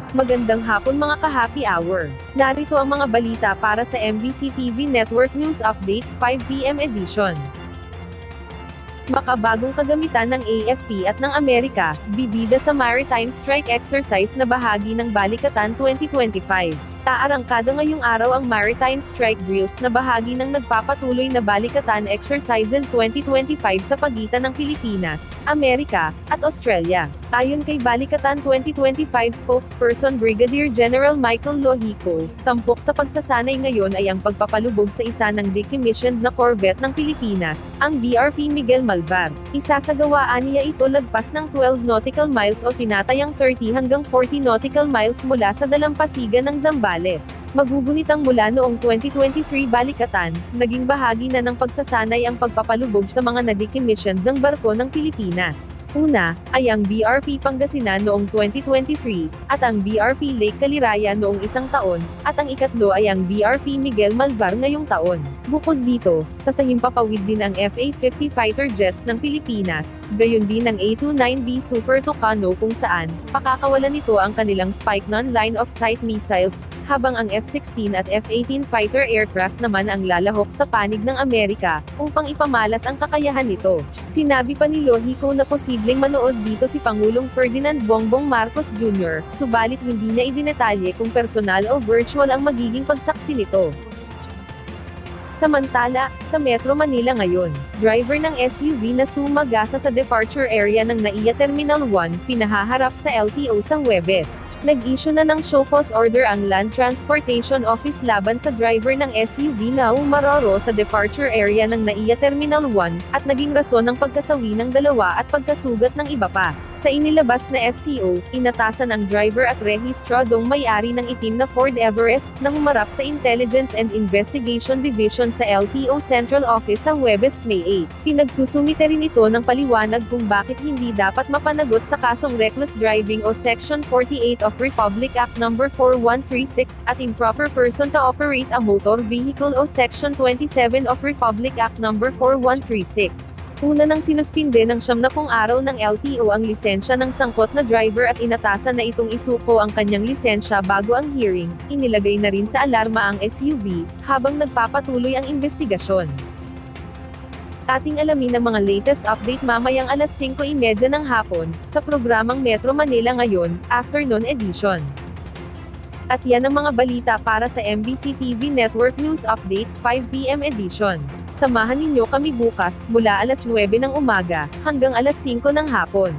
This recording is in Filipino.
Magandang hapon mga ka-happy hour. Narito ang mga balita para sa MBC TV Network News Update 5 PM edition. Makabagong kagamitan ng AFP at ng Amerika, bibida sa Maritime Strike Exercise na bahagi ng Balikatan 2025. Aarangkada ngayong araw ang Maritime Strike Drills na bahagi ng nagpapatuloy na Balikatan Exercises 2025 sa pagitan ng Pilipinas, Amerika, at Australia. Ayon kay Balikatan 2025 spokesperson Brigadier General Michael Lohico, tampok sa pagsasanay ngayon ay ang pagpapalubog sa isa ng decommissioned na corvette ng Pilipinas, ang BRP Miguel Malvar. Isasagawaan niya ito lagpas ng 12 nautical miles o tinatayang 30 hanggang 40 nautical miles mula sa dalampasigan ng Zambales. Magugunitang mula noong 2023 Balikatan, naging bahagi na ng pagsasanay ang pagpapalubog sa mga na-decommissioned ng barko ng Pilipinas. Una, ay ang BRP Pangasinan noong 2023, at ang BRP Lake Caliraya noong isang taon, at ang ikatlo ay ang BRP Miguel Malvar ngayong taon. Bukod dito, sasahimpapawid din ang FA-50 fighter jets ng Pilipinas, gayon din ang A-29B Super Tucano kung saan, pakakawalan nito ang kanilang Spike non-line of sight missiles, habang ang F-16 at F-18 fighter aircraft naman ang lalahok sa panig ng Amerika, upang ipamalas ang kakayahan nito. Sinabi pa ni Lohico na posibleng manood dito si Pangulong Ferdinand Bongbong Marcos Jr., subalit hindi niya idinetalye kung personal o virtual ang magiging pagsaksi nito. Samantala, sa Metro Manila ngayon, driver ng SUV na sumagasa sa departure area ng NAIA Terminal 1, pinahaharap sa LTO sa Huwebes. Nag-issue na ng show cause order ang Land Transportation Office laban sa driver ng SUV na umaroro sa departure area ng NAIA Terminal 1, at naging rason ng pagkasawi ng dalawa at pagkasugat ng iba pa. Sa inilabas na SCO, inatasan ang driver at rehistradong may-ari ng itim na Ford Everest, na humarap sa Intelligence and Investigation Division sa LTO Central Office sa Huwebes, May 8. Pinagsusumite rin ito ng paliwanag kung bakit hindi dapat mapanagot sa kasong reckless driving o Section 48 of Republic Act No. 4136, at improper person to operate a motor vehicle o Section 27 of Republic Act No. 4136. Una nang sinuspinde ng 70 araw ng LTO ang lisensya ng sangkot na driver at inatasan na itong isuko ang kanyang lisensya bago ang hearing. Inilagay na rin sa alarma ang SUV, habang nagpapatuloy ang investigasyon. Ating alamin ang mga latest update mamayang alas 5:30 ng hapon, sa programang Metro Manila Ngayon, Afternoon Edition. At yan ang mga balita para sa MBC TV Network News Update 5 PM edition. Samahan ninyo kami bukas, mula alas 9 ng umaga, hanggang alas 5 ng hapon.